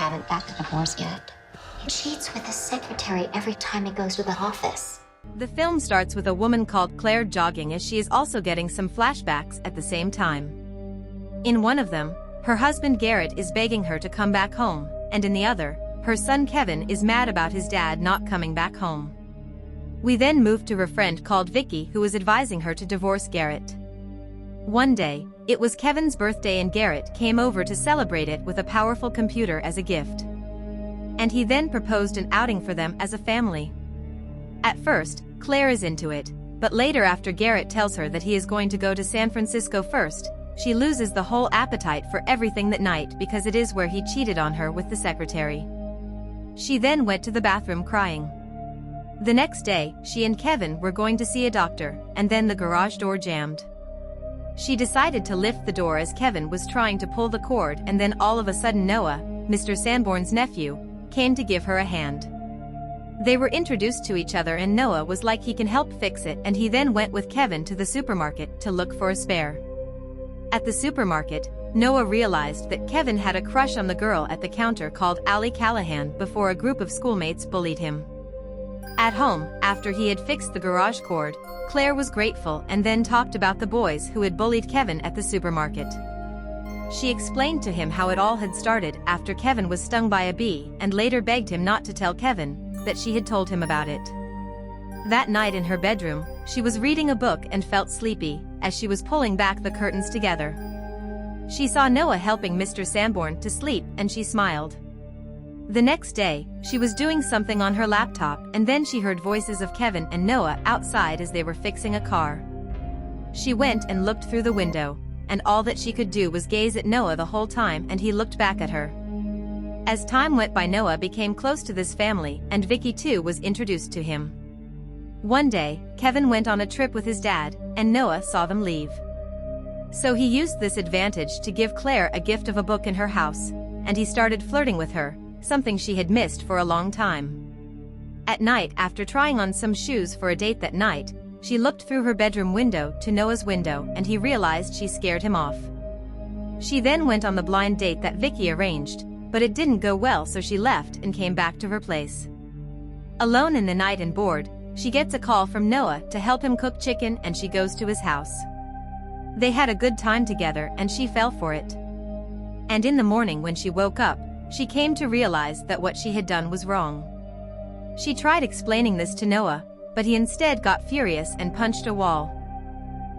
haven't backed a divorce yet. He cheats with his secretary every time he goes to the office. The film starts with a woman called Claire jogging as she is also getting some flashbacks at the same time. In one of them, her husband Garrett is begging her to come back home, and in the other, her son Kevin is mad about his dad not coming back home. We then move to her friend called Vicky who is advising her to divorce Garrett. One day, it was Kevin's birthday and Garrett came over to celebrate it with a powerful computer as a gift. And he then proposed an outing for them as a family. At first, Claire is into it, but later after Garrett tells her that he is going to go to San Francisco first, she loses the whole appetite for everything that night because it is where he cheated on her with the secretary. She then went to the bathroom crying. The next day, she and Kevin were going to see a doctor, and then the garage door jammed. She decided to lift the door as Kevin was trying to pull the cord, and then all of a sudden Noah, Mr. Sanborn's nephew, came to give her a hand. They were introduced to each other and Noah was like he can help fix it, and he then went with Kevin to the supermarket to look for a spare. At the supermarket, Noah realized that Kevin had a crush on the girl at the counter called Allie Callahan before a group of schoolmates bullied him. At home, after he had fixed the garage cord, Claire was grateful and then talked about the boys who had bullied Kevin at the supermarket. She explained to him how it all had started after Kevin was stung by a bee and later begged him not to tell Kevin that she had told him about it. That night in her bedroom, she was reading a book and felt sleepy as she was pulling back the curtains together. She saw Noah helping Mr. Sanborn to sleep and she smiled. The next day, she was doing something on her laptop and then she heard voices of Kevin and Noah outside as they were fixing a car. She went and looked through the window, and all that she could do was gaze at Noah the whole time and he looked back at her. As time went by, Noah became close to this family and Vicky too was introduced to him. One day, Kevin went on a trip with his dad, and Noah saw them leave. So he used this advantage to give Claire a gift of a book in her house, and he started flirting with her, something she had missed for a long time. At night, after trying on some shoes for a date that night, she looked through her bedroom window to Noah's window and he realized she scared him off. She then went on the blind date that Vicky arranged, but it didn't go well, so she left and came back to her place. Alone in the night and bored, she gets a call from Noah to help him cook chicken and she goes to his house. They had a good time together and she fell for it. And in the morning when she woke up, she came to realize that what she had done was wrong. She tried explaining this to Noah, but he instead got furious and punched a wall.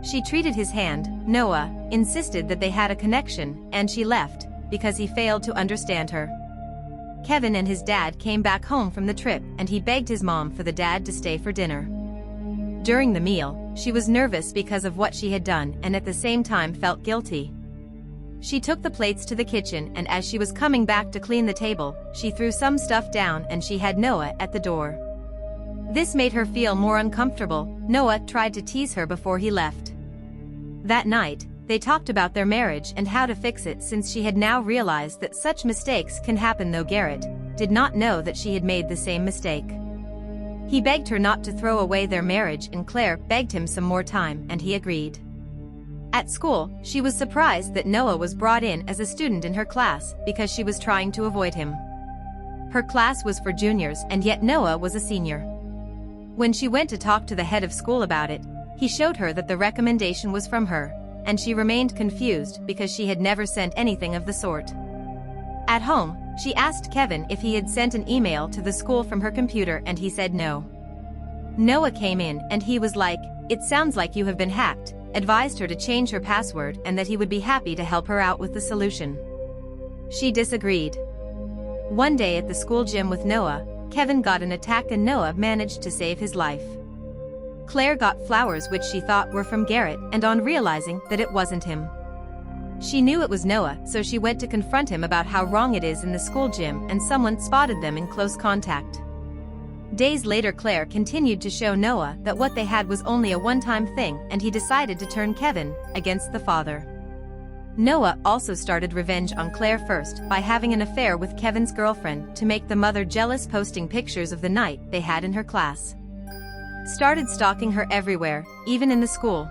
She treated his hand. Noah insisted that they had a connection and she left because he failed to understand her. Kevin and his dad came back home from the trip and he begged his mom for the dad to stay for dinner. During the meal, she was nervous because of what she had done and at the same time felt guilty. She took the plates to the kitchen and as she was coming back to clean the table, she threw some stuff down and she had Noah at the door. This made her feel more uncomfortable. Noah tried to tease her before he left. That night, they talked about their marriage and how to fix it since she had now realized that such mistakes can happen, though Garrett did not know that she had made the same mistake. He begged her not to throw away their marriage and Claire begged him some more time and he agreed. At school, she was surprised that Noah was brought in as a student in her class because she was trying to avoid him. Her class was for juniors and yet Noah was a senior. When she went to talk to the head of school about it, he showed her that the recommendation was from her, and she remained confused because she had never sent anything of the sort. At home, she asked Kevin if he had sent an email to the school from her computer and he said no. Noah came in and he was like, "It sounds like you have been hacked," advised her to change her password and that he would be happy to help her out with the solution. She disagreed. One day at the school gym with Noah, Kevin got an attack and Noah managed to save his life. Claire got flowers which she thought were from Garrett, and on realizing that it wasn't him, she knew it was Noah, so she went to confront him about how wrong it is in the school gym and someone spotted them in close contact. Days later, Claire continued to show Noah that what they had was only a one-time thing and he decided to turn Kevin against the father. Noah also started revenge on Claire first by having an affair with Kevin's girlfriend to make the mother jealous, posting pictures of the night they had in her class. Started stalking her everywhere, even in the school.